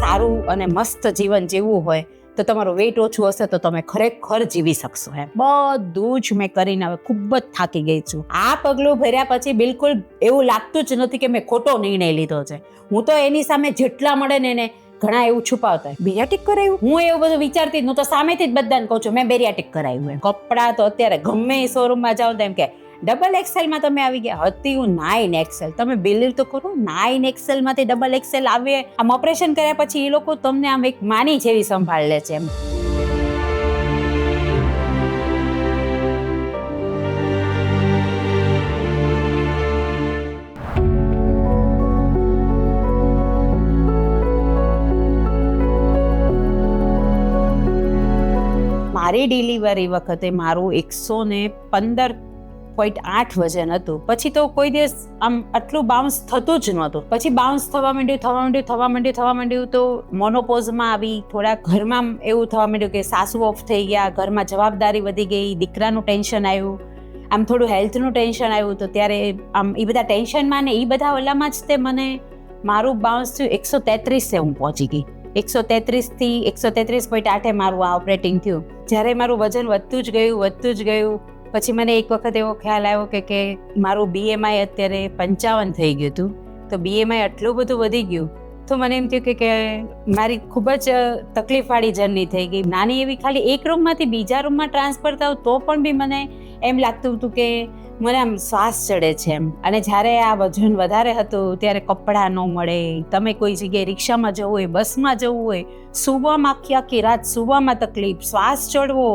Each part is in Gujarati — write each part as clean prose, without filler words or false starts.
સારું અને મસ્ત જીવન જીવવું હોય તો તમારું વેઇટ ઓછું હશે તો તમે ખરેખર જીવી શકશો. બધું જ મેં કરીને હવે ખૂબ જ થાકી ગઈ છું. આ પગલું ભર્યા પછી બિલકુલ એવું લાગતું જ નથી કે મેં ખોટો નિર્ણય લીધો છે. હું તો એની સામે જેટલા મળે ને એને ઘણા એવું છુપાવતા બેરિયાટિક કરાવ્યું, હું એવું બધું વિચારતી હું તો સામેથી જ બધાને કહું છું મેં બેરિયાટિક કરાવ્યું. કપડાં તો અત્યારે ગમે એ શોરૂમમાં જાઓ તો એમ કે ડબલ એક્સેલમાં તમે આવી ગયા. હતી હું 9XL. તમે બિલીવ તો કરો, 9XL માંથી ડબલ એક્સેલ આવે. આમ ઓપરેશન કર્યા પછી એ લોકો તમને આમ એક માની જેવી સંભાળ લે છે એમ. મારી ડિલિવરી વખતે મારું 115.8 વજન હતું. પછી તો કોઈ દિવસ આમ આટલું બાઉન્સ થતું જ નહોતું. પછી બાઉન્સ થવા માંડ્યું તો મોનોપોઝમાં આવી. થોડા ઘરમાં એવું થવા માંડ્યું કે સાસુ ઓફ થઈ ગયા, ઘરમાં જવાબદારી વધી ગઈ, દીકરાનું ટેન્શન આવ્યું, આમ થોડું હેલ્થનું ટેન્શન આવ્યું. તો ત્યારે આમ એ બધા ટેન્શનમાં ને એ બધા ઓલામાં જ તે મને મારું બાઉન્સ થયું 133 હું પહોંચી ગઈ. 133 થી 133.8 મારું આ ઓપરેટિંગ થયું. જ્યારે મારું વજન વધતું જ ગયું પછી મને એક વખત એવો ખ્યાલ આવ્યો કે મારું BMI અત્યારે 55 થઈ ગયું હતું. તો BMI આટલું બધું વધી ગયું તો મને એમ થયું કે મારી ખૂબ જ તકલીફવાળી જર્ની થઈ ગઈ. નાની એવી ખાલી એક રૂમમાંથી બીજા રૂમમાં ટ્રાન્સફર થાવ તો પણ બી મને એમ લાગતું હતું કે મને આમ શ્વાસ ચડે છે એમ. અને જ્યારે આ વજન વધારે હતું ત્યારે કપડાં ન મળે, તમે કોઈ જગ્યાએ રિક્ષામાં જવું હોય, બસમાં જવું હોય, સૂવામાં આખી રાત સૂવામાં તકલીફ, શ્વાસ ચડવો,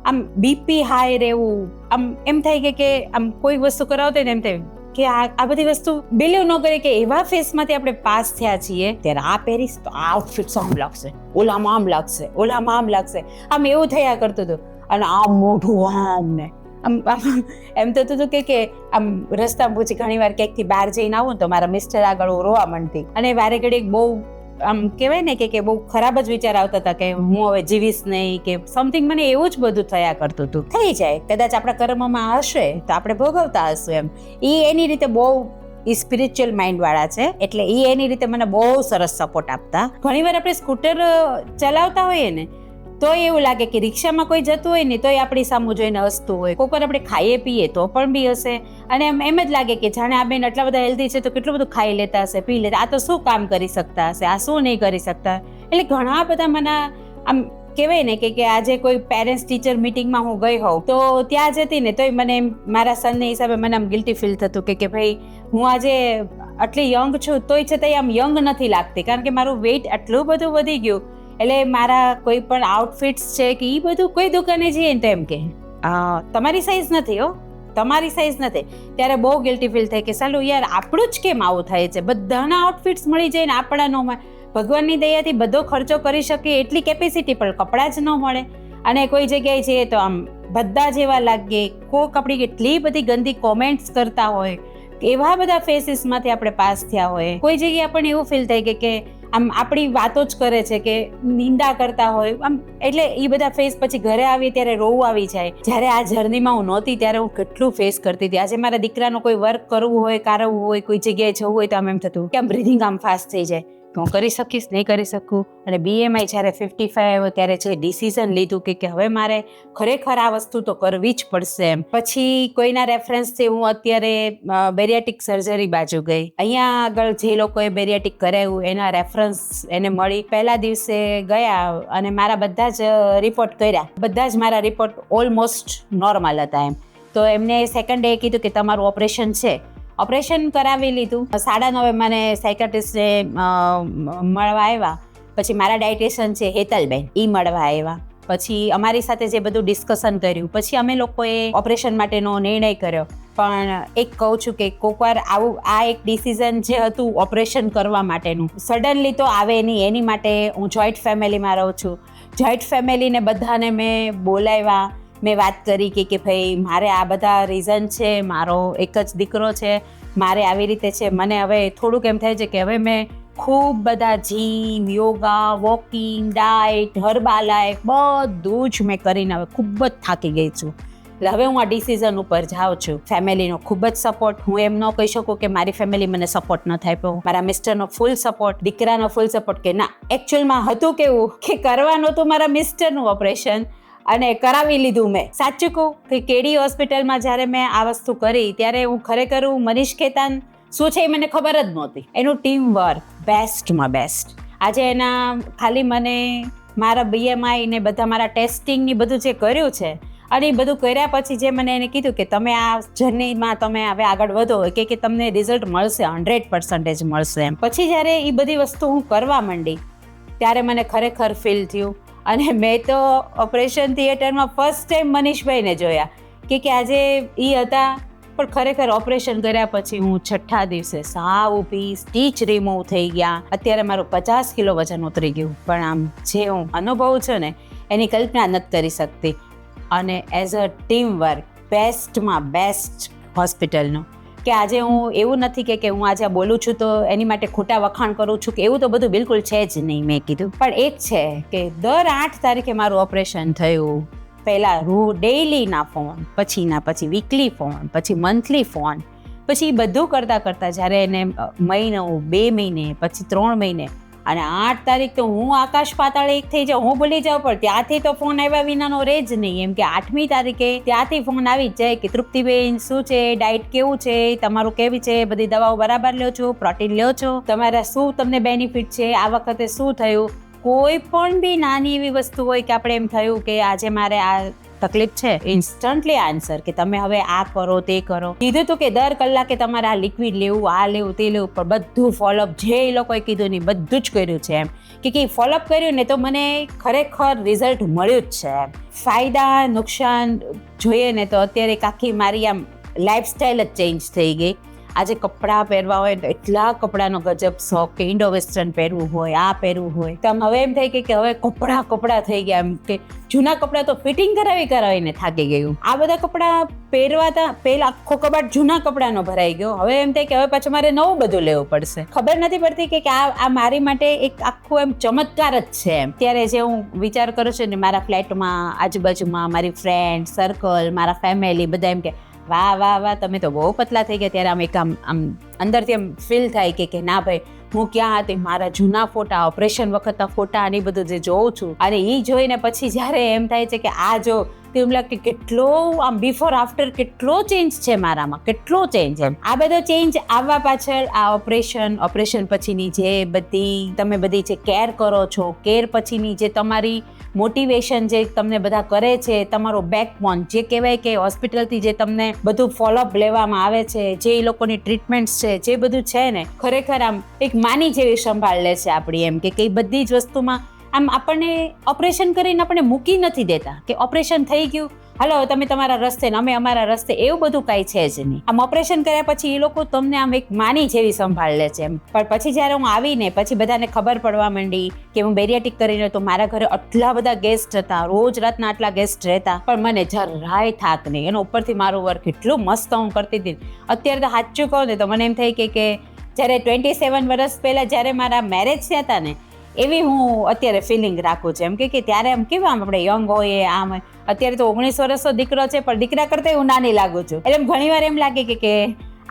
આમ બીપી હાઈ રહેવું, આમ એમ થાય કે આમ કોઈ વસ્તુ કરાવતો ને એમ થાય કે આ બધી વસ્તુ બિલીવ ન કરે કે એવા ફેસમાંથી આપણે પાસ થયા છીએ. ત્યારે આ પહેરીશ તો આ આઉટફિટ આમ લાગશે, ઓલામાં આમ લાગશે, આમ એવું થયા કરતું હતું. અને આમ મોઢું આમ ને આમ એમ થતું હતું કે આમ રસ્તા પૂછી ઘણી વાર ક્યાંકથી બહાર જઈને આવું તો મારા મિસ્ટર આગળ રોવા માંડતી. અને વારે ઘડી બહુ આમ કહેવાય ને કે બહુ ખરાબ જ વિચાર આવતા હતા કે હું હવે જીવીશ નહીં કે સમથિંગ. મને એવું જ બધું થયા કરતું હતું. થઈ જાય, કદાચ આપણા કર્મમાં હશે તો આપણે ભોગવતા હશું એમ. એ એની રીતે બહુ સ્પિરિચ્યુઅલ માઇન્ડ વાળા છે એટલે એ એની રીતે મને બહુ સરસ સપોર્ટ આપતા. ઘણીવાર આપણે સ્કૂટર ચલાવતા હોઈએ ને તો એવું લાગે કે રિક્ષામાં કોઈ જતું હોય ને તોય આપણી સામું જોઈને હસતું હોય. કોઈક વાર આપણે ખાઈએ પીએ તો પણ બી હશે. અને એમ જ લાગે કે જાણે આ બેન આટલા બધા હેલ્ધી છે તો કેટલું બધું ખાઈ લેતા હશે, પી લેતા, આ તો શું કામ કરી શકતા હશે, આ શું નહીં કરી શકતા. એટલે ઘણા બધા મને આમ કહેવાય ને કે આજે કોઈ પેરેન્ટ્સ ટીચર મિટિંગમાં હું ગઈ હોઉં તો ત્યાં જતી ને તોય મને મારા સનને હિસાબે મને આમ ગિલ્ટી ફીલ થતું કે ભાઈ હું આજે આટલી યંગ છું તોય છતાંય આમ યંગ નથી લાગતી. કારણ કે મારું વેઇટ આટલું બધું વધી ગયું. એટલે મારા કોઈ પણ આઉટફિટ્સ છે કે એ બધું કોઈ દુકાને જઈએ ને તો એમ કે તમારી સાઈઝ નથી તમારી સાઈઝ નથી. ત્યારે બહુ ગિલ્ટી ફીલ થાય કે સાલું યાર આપણું જ કેમ આવું થાય છે. બધાના આઉટફિટ્સ મળી જાય ને આપણા ન મળે. ભગવાનની દયાથી બધો ખર્ચો કરી શકીએ એટલી કેપેસિટી પણ કપડાં જ ન મળે. અને કોઈ જગ્યાએ જઈએ તો આમ બધા જેવા લાગીએ, કોક આપણી એટલી બધી ગંદી કોમેન્ટ્સ કરતા હોય, એવા બધા ફેસીસમાંથી આપણે પાસ થયા હોય. કોઈ જગ્યાએ આપણને એવું ફીલ થાય કે આમ આપણી વાતો જ કરે છે કે નિંદા કરતા હોય આમ. એટલે એ બધા ફેસ પછી ઘરે આવીએ ત્યારે રોવું આવી જાય. જ્યારે આ જર્નીમાં હું નહોતી ત્યારે હું કેટલું ફેસ કરતી હતી. આજે મારા દીકરાનો કોઈ વર્ક કરવું હોય, કારવવું હોય, કોઈ જગ્યાએ જવું હોય તો આમ એમ થતું કે આમ બ્રીધિંગ આમ ફાસ્ટ થઈ જાય. હું કરી શકીશ, નહીં કરી શકું. અને BMI જ્યારે 55 આવ્યો ત્યારે જે ડિસિઝન લીધું કે હવે મારે ખરેખર આ વસ્તુ તો કરવી જ પડશે એમ. પછી કોઈના રેફરન્સથી હું અત્યારે બેરિયાટિક સર્જરી બાજુ ગઈ. અહીંયા આગળ જે લોકોએ બેરિયાટિક કરાવ્યું એના રેફરન્સ એને મળી. પહેલા દિવસે ગયા અને મારા બધા જ રિપોર્ટ કર્યા. બધા જ મારા રિપોર્ટ ઓલમોસ્ટ નોર્મલ હતા એમ. તો એમને સેકન્ડ ડે કીધું કે તમારું ઓપરેશન છે. ઓપરેશન કરાવી લીધું. 9:30 મને સાયકાટ્રિસ્ટને મળવા આવ્યા. પછી મારા ડાયટિશિયન છે હેતલબેન, એ મળવા આવ્યા. પછી અમારી સાથે જે બધું ડિસ્કશન કર્યું પછી અમે લોકોએ ઓપરેશન માટેનો નિર્ણય કર્યો. પણ એક કહું છું કે કોઈક વાર આવું આ એક ડિસિઝન જે હતું ઓપરેશન કરવા માટેનું સડનલી તો આવે નહીં. એની માટે હું જોઈન્ટ ફેમિલીમાં રહું છું. જોઈન્ટ ફેમિલીને બધાને મેં બોલાવ્યા. મેં વાત કરી કે ભાઈ મારે આ બધા રીઝન છે, મારો એક જ દીકરો છે, મારે આવી રીતે છે. મને હવે થોડુંક એમ થાય છે કે હવે મેં ખૂબ બધા gym, yoga, walking, diet, Herbalife બધું જ મેં કરીને હવે ખૂબ જ થાકી ગઈ છું. એટલે હવે હું આ ડિસિઝન ઉપર જાઉં છું. ફેમિલીનો ખૂબ જ સપોર્ટ. હું એમ ન કહી શકું કે મારી ફેમિલી મને સપોર્ટ ન થાય. મારા મિસ્ટરનો ફૂલ સપોર્ટ, દીકરાનો ફૂલ સપોર્ટ કે ના, એકચ્યુઅલમાં હતું કેવું કે કરવાનું હતું મારા મિસ્ટરનું ઓપરેશન અને કરાવી લીધું મેં. સાચું કહું કે કેડી હોસ્પિટલમાં જ્યારે મેં આ વસ્તુ કરી ત્યારે હું ખરેખર મનીષ ખેતાન શું છે એ મને ખબર જ નહોતી. એનું ટીમ વર્ક બેસ્ટમાં બેસ્ટ. આજે એના ખાલી મને મારા BMI ને બધા મારા ટેસ્ટિંગ ની બધું જે કર્યું છે અને એ બધું કર્યા પછી જે મને એને કીધું કે તમે આ જર્નીમાં તમે હવે આગળ વધો કે તમને રિઝલ્ટ મળશે, 100% મળશે એમ. પછી જ્યારે એ બધી વસ્તુ હું કરવા માંડી ત્યારે મને ખરેખર ફીલ થયું. અને મેં તો ઓપરેશન થિયેટરમાં ફર્સ્ટ ટાઈમ મનીષભાઈને જોયા કે આજે એ હતા, પણ ખરેખર ઓપરેશન કર્યા પછી હું 6થા દિવસે સાવ ઊભી, સ્ટીચ રિમૂવ થઈ ગયા. અત્યારે મારું 50 કિલો વજન ઉતરી ગયું. પણ આમ જે હું અનુભવ છે ને એની કલ્પના નથી કરી શકતી. અને એઝ અ ટીમ વર્ક બેસ્ટમાં બેસ્ટ હોસ્પિટલનું કે આજે હું એવું નથી કે હું આજે બોલું છું તો એની માટે ખોટા વખાણ કરું છું કે એવું તો બધું બિલકુલ છે જ નહીં. મેં કીધું પણ એક છે કે દર 8 તારીખે મારું ઓપરેશન થયું. પહેલાં ડેઇલીના ફોન, પછી વીકલી ફોન, પછી મંથલી ફોન, પછી બધું કરતાં જ્યારે એને મહિનો, 2 મહિને, પછી 3 મહિને અને 8 તારીખ તો હું આકાશ પાતાળ એક થઈ જાઉં, હું ભૂલી જાઉં. પણ ત્યાંથી તો ફોન આવ્યા વિનાનો રહે જ નહીં. એમ કે 8મી તારીખે ત્યાંથી ફોન આવી જ જાય કે તૃપ્તિબેન શું છે, ડાયટ કેવું છે, તમારું કેવી છે, બધી દવાઓ બરાબર લ્યો છો, પ્રોટીન લ્યો છો, તમારા શું તમને બેનિફિટ છે, આ વખતે શું થયું. કોઈ પણ બી નાની એવી વસ્તુ હોય કે આપણે એમ થયું કે આજે મારે આ તકલીફ છે, ઇન્સ્ટન્ટલી આન્સર કે તમે હવે આ કરો તે કરો. કીધું હતું કે દર કલાકે તમારે આ લિક્વિડ લેવું, આ લેવું, તે લેવું, પણ બધું ફોલોઅપ જે એ લોકોએ કીધું નહીં બધું જ કર્યું છે એમ કે ફોલોઅપ કર્યું ને તો મને ખરેખર રિઝલ્ટ મળ્યું જ છે એમ. ફાયદા નુકસાન જોઈએ ને તો અત્યારે આખી મારી આમ લાઈફસ્ટાઈલ જ ચેન્જ થઈ ગઈ. આજે કપડાં પહેરવા હોય તો એટલા કપડાનો ગજબ શોખ કે ઇન્ડો વેસ્ટર્ન પહેરવું હોય, આ પહેરવું હોય તો આમ હવે એમ થાય કે હવે કપડાં થઈ ગયા એમ કે જૂના કપડાં તો ફિટિંગ કરાવીને થાકી ગયું. આ બધા કપડાં પહેરવાતા પહેલા આખો કબાટ જૂના કપડાનો ભરાઈ ગયો. હવે એમ થાય કે હવે પાછું મારે નવું બધું લેવું પડશે. ખબર નથી પડતી કે આ મારી માટે એક આખું એમ ચમત્કાર જ છે એમ. ત્યારે જે હું વિચાર કરું છું ને મારા ફ્લેટમાં આજુબાજુમાં મારી ફ્રેન્ડ સર્કલ, મારા ફેમિલી બધા એમ કે વાહ તમે તો બહુ પતલા થઈ ગયા. ત્યારે આમ અંદરથી એમ ફીલ થાય કે ના ભાઈ હું ક્યાં હતી, મારા જૂના ફોટા, ઓપરેશન વખતના ફોટા અને બધું જે જોઉં છું અને એ જોઈને પછી જ્યારે એમ થાય છે કે આ જો તેમ લાગે કે કેટલો આમ બિફોર આફ્ટર કેટલો ચેન્જ છે મારામાં, કેટલો ચેન્જ એમ. આ બધો ચેન્જ આવવા પાછળ આ ઓપરેશન પછીની જે તમે બધી જે કેર કરો છો, કેર પછીની જે તમારી મોટિવેશન જે તમને બધા કરે છે, તમારો બેકબોન જે કહેવાય કે હોસ્પિટલથી જે તમને બધું ફોલોઅપ લેવામાં આવે છે, જે એ લોકોની ટ્રીટમેન્ટ્સ છે, જે બધું છે ને ખરેખર આમ એક માની જેવી સંભાળ લે છે આપણી એમ કે બધી જ વસ્તુમાં આમ આપણને ઓપરેશન કરીને આપણને મૂકી નથી દેતા કે ઓપરેશન થઈ ગયું હાલો તમે તમારા રસ્તે ને અમે અમારા રસ્તે, એવું બધું કાંઈ છે જ નહીં. આમ ઓપરેશન કર્યા પછી એ લોકો તમને આમ એક માની જેવી સંભાળ લે છે એમ. પણ પછી જ્યારે હું આવીને પછી બધાને ખબર પડવા માંડી કે હું બેરિયાટિક કરીને તો મારા ઘરે આટલા બધા ગેસ્ટ હતા, રોજ રાતના આટલા ગેસ્ટ રહેતા, પણ મને જરાય થાક નહીં. એનો ઉપરથી મારું વર્ક એટલું મસ્ત હું કરતી હતી. અત્યારે તો સાચું કહું ને તો મને એમ થાય કે જ્યારે 27 વર્ષ પહેલાં જ્યારે મારા મેરેજ થયા હતા ને એવી હું અત્યારે ફિલિંગ રાખું છું એમ કે ત્યારે આમ કેવા આપણે યંગ હોઈએ આમ. અત્યારે તો 19 વર્ષનો દીકરો છે પણ દીકરા કરતાં હું નાની લાગુ છું. એટલે ઘણી વાર એમ લાગે કે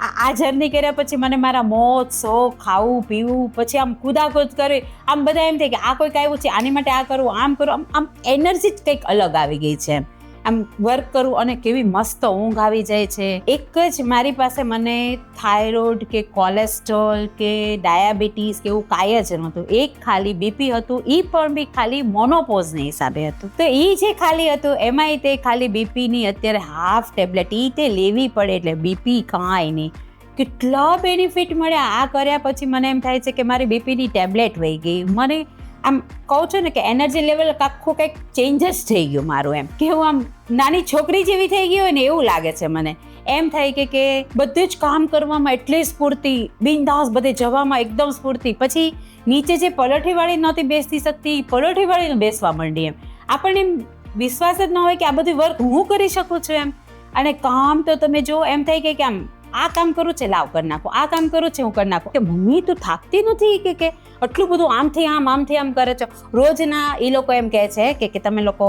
આ જર્ની કર્યા પછી મને મારા મોજ શોખ, ખાવું પીવું, પછી આમ કૂદાકૂદ કરવી, આમ બધા એમ થાય કે આ કોઈક આવ્યું છે આની માટે આ કરવું, આમ કરવું, આમ એનર્જી જ કંઈક અલગ આવી ગઈ છે એમ. આમ વર્ક કરું અને કેવી મસ્ત ઊંઘ આવી જાય છે. એક જ મારી પાસે મને થાઇરોઇડ કે કોલેસ્ટ્રોલ કે ડાયાબિટીસ કે એવું કાંઈ જ નહોતું. એક ખાલી બીપી હતું, એ પણ બી ખાલી મોનોપોઝને હિસાબે હતું. તો એ જે ખાલી હતું એમાંય તે ખાલી બીપીની અત્યારે હાફ ટેબ્લેટ એ તે લેવી પડે એટલે બીપી કાંઈ નહીં. કેટલા બેનિફિટ મળ્યા આ કર્યા પછી. મને એમ થાય છે કે મારી બીપીની ટેબ્લેટ વહી ગઈ. મને આમ કહું છું ને કે એનર્જી લેવલ આખું કંઈક ચેન્જીસ થઈ ગયું મારું એમ કે હું આમ નાની છોકરી જેવી થઈ ગઈ હોય ને એવું લાગે છે મને. એમ થાય કે બધું જ કામ કરવામાં એટલી સ્ફૂર્તિ, બિંદાસ બધે જવામાં એકદમ સ્ફૂર્તિ. પછી નીચે જે પલોઠીવાળી નહોતી બેસતી શકતી, પલોઠીવાળીને બેસવા માંડી એમ. આપણને એમ વિશ્વાસ જ ન હોય કે આ બધું વર્ક હું કરી શકું છું એમ. અને કામ તો તમે જો એમ થાય કે આમ આ કામ કરું છે લાવ કરી નાખો, આ કામ કરું છે હું કરી નાખું. કે મમ્મી તું થાકતી નથી કે આટલું બધું આમથી આમ કરે છો રોજના. એ લોકો એમ કહે છે કે તમે લોકો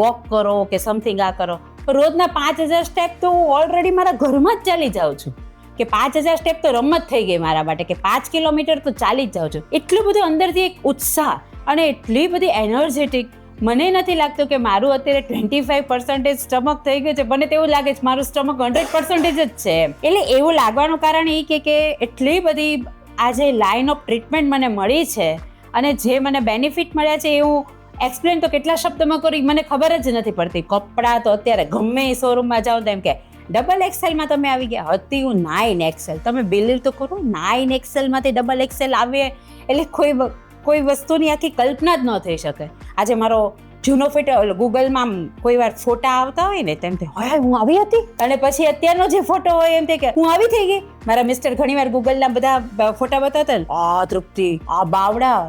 વોક કરો કે સમથિંગ આ કરો, રોજના 5000 સ્ટેપ તો હું ઓલરેડી મારા ઘરમાં જ ચાલી જાઉં છું, કે 5000 સ્ટેપ તો રમત થઈ ગઈ મારા માટે, કે 5 કિલોમીટર તો ચાલી જ જાઉં છું. એટલું બધું અંદરથી એક ઉત્સાહ અને એટલી બધી એનર્જેટિક. મને નથી લાગતું કે મારું અત્યારે 25% સ્ટમક થઈ ગયું છે, મને તો એવું લાગે છે મારું સ્ટમક 100% જ છે. એટલે એવું લાગવાનું કારણ એ કે એટલી બધી આજે લાઇન ઓફ ટ્રીટમેન્ટ મને મળી છે અને જે મને બેનિફિટ મળ્યા છે એ હું એક્સપ્લેન તો કેટલા શબ્દમાં કરું મને ખબર જ નથી પડતી. કપડાં તો અત્યારે ગમે એ શોરૂમમાં જાઓ તો એમ કે XXL તમે આવી ગયા. હતી હું 9XL. તમે બિલીવ તો કરો, 9XL માંથી XXL આવે એટલે કોઈ વસ્તુની આખી કલ્પના જ ન થઈ શકે. આજે મારો જૂનો ફોટો ગૂગલમાં કોઈ વાર ફોટા આવતા હોય ને તેમ હોય હું આવી હતી, અને પછી અત્યારનો જે ફોટો હોય એમ થાય કે હું આવી થઈ ગઈ. મારા મિસ્ટર ઘણી વાર ગૂગલના બધા ફોટા બતાવતા ને, આ તૃપ્તિ, આ બાવડા,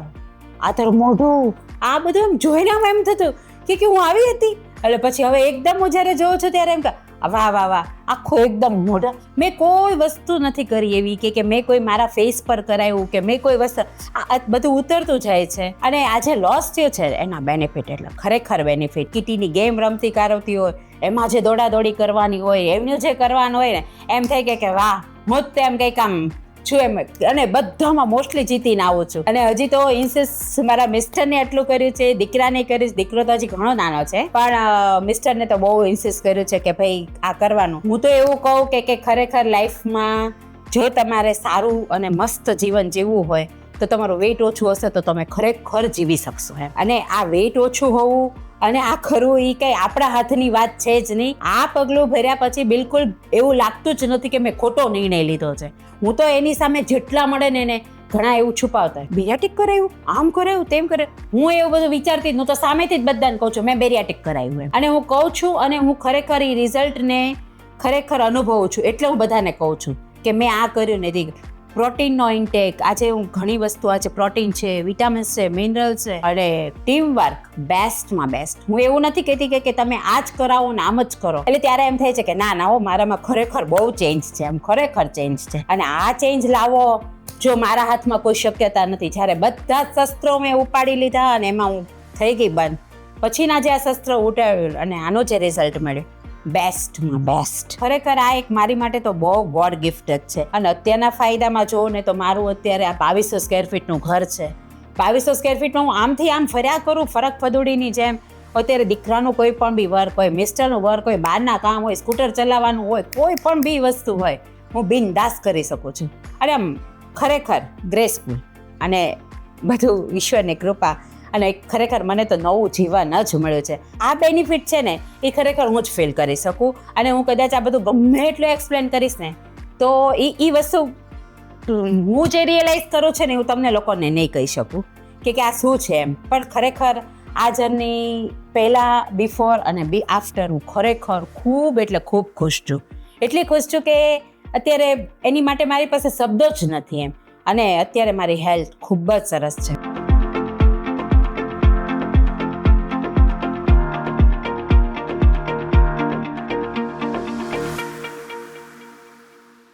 આ તારું મોઢું, આ બધું એમ જોઈને એમ થતું કે હું આવી હતી. એટલે પછી હવે એકદમ હું જ્યારે જોઉં છું ત્યારે એમ કે વાહ વાહ વાહ, આખો એકદમ મોઢા. મેં કોઈ વસ્તુ નથી કરી એવી કે મેં કોઈ મારા ફેસ પર કરાવ્યું કે મેં કોઈ વસ્તુ, આ બધું ઉતરતું જાય છે. અને આજે લોસ થયો છે એના બેનિફિટ, એટલે ખરેખર બેનિફિટ. કીટીની ગેમ રમતી કારવતી હોય, એમાં જે દોડાદોડી કરવાની હોય, એમનું જે કરવાનું હોય ને, એમ થાય કે વાહ હું જ એમ કંઈક આમ છું એમ. અને બધામાં મોસ્ટલી જીતીને આવું છું. અને હજી તો ઇન્સિસ મારા મિસ્ટરને એટલું કર્યું છે, દીકરાને કર્યું. દીકરો તો હજી ઘણો નાનો છે, પણ મિસ્ટરને તો બહુ ઇન્સિસ કર્યું છે કે ભાઈ આ કરવાનું. હું તો એવું કહું કે ખરેખર લાઈફમાં જો તમારે સારું અને મસ્ત જીવન જીવવું હોય તો તમારું વેઇટ ઓછું હશે તો તમે ખરેખર જીવી શકશો એમ. અને આ વેઇટ ઓછું હોવું અને આ ખરું એ કંઈ આપણા હાથની વાત છે જ નહીં. આ પગલું ભર્યા પછી બિલકુલ એવું લાગતું જ નથી કે મેં ખોટો નિર્ણય લીધો છે. હું તો એની સામે જેટલા મળે ને એને ઘણા એવું છુપાવતા, બેરિયાટિક કરાયું, આમ કરાયું, તેમ કરાયું. હું એવું બધું વિચારતી હું તો સામેથી જ બધાને કહું છું મેં બેરિયાટિક કરાયું એમ. અને હું કહું છું અને હું ખરેખર એ રિઝલ્ટને ખરેખર અનુભવું છું, એટલે હું બધાને કહું છું કે મેં આ કર્યું ને. પ્રોટીનનો ઇન્ટેક, આજે હું ઘણી વસ્તુ, આજે પ્રોટીન છે, વિટામિન્સ છે, મિનરલ્સ છે, અને ટીમ વર્ક બેસ્ટમાં બેસ્ટ. હું એવું નથી કહેતી કે તમે આ જ કરાવો ને આમ જ કરો, એટલે ત્યારે એમ થાય છે કે ના હો મારામાં ખરેખર બહુ ચેન્જ છે, એમ ખરેખર ચેન્જ છે. અને આ ચેન્જ લાવો જો મારા હાથમાં કોઈ શક્યતા નથી. જ્યારે બધા જ શસ્ત્રો મેં ઉપાડી લીધા અને એમાં હું થઈ ગઈ બંધ, પછીના જે આ શસ્ત્રો ઉઠાવ્યું અને આનો જે રિઝલ્ટ મળ્યો બેસ્ટમાં બેસ્ટ. ખરેખર આ એક મારી માટે તો બહુ ગોડ ગિફ્ટ જ છે. અને અત્યારના ફાયદામાં જોઉં ને તો મારું અત્યારે આ 2200 સ્ક્વેર ફીટનું ઘર છે. 2200 સ્ક્વેર ફીટમાં હું આમથી આમ ફર્યા કરું ફરક ફદુડીની જેમ. અત્યારે દીકરાનું કોઈ પણ બી વર્ક હોય, મિસ્ટરનું વર્ક હોય, બહારના કામ હોય, સ્કૂટર ચલાવવાનું હોય, કોઈ પણ બી વસ્તુ હોય, હું બિનદાસ કરી શકું છું. અને આમ ખરેખર ગ્રેસફુલ અને બધું ઈશ્વરની કૃપા. અને ખરેખર મને તો નવું જીવન જ મળ્યું છે. આ બેનિફિટ છે ને એ ખરેખર હું જ ફીલ કરી શકું. અને હું કદાચ આ બધું ગમે એટલું એક્સપ્લેન કરીશ ને તો એ વસ્તુ હું જે રિયલાઇઝ કરું છે ને હું તમને લોકોને નહીં કહી શકું કે આ શું છે એમ. પણ ખરેખર આ જર્ની પહેલાં, બિફોર અને આફ્ટર હું ખરેખર ખૂબ એટલે ખૂબ ખુશ છું. એટલી ખુશ છું કે અત્યારે એની માટે મારી પાસે શબ્દો જ નથી એમ. અને અત્યારે મારી હેલ્થ ખૂબ જ સરસ છે.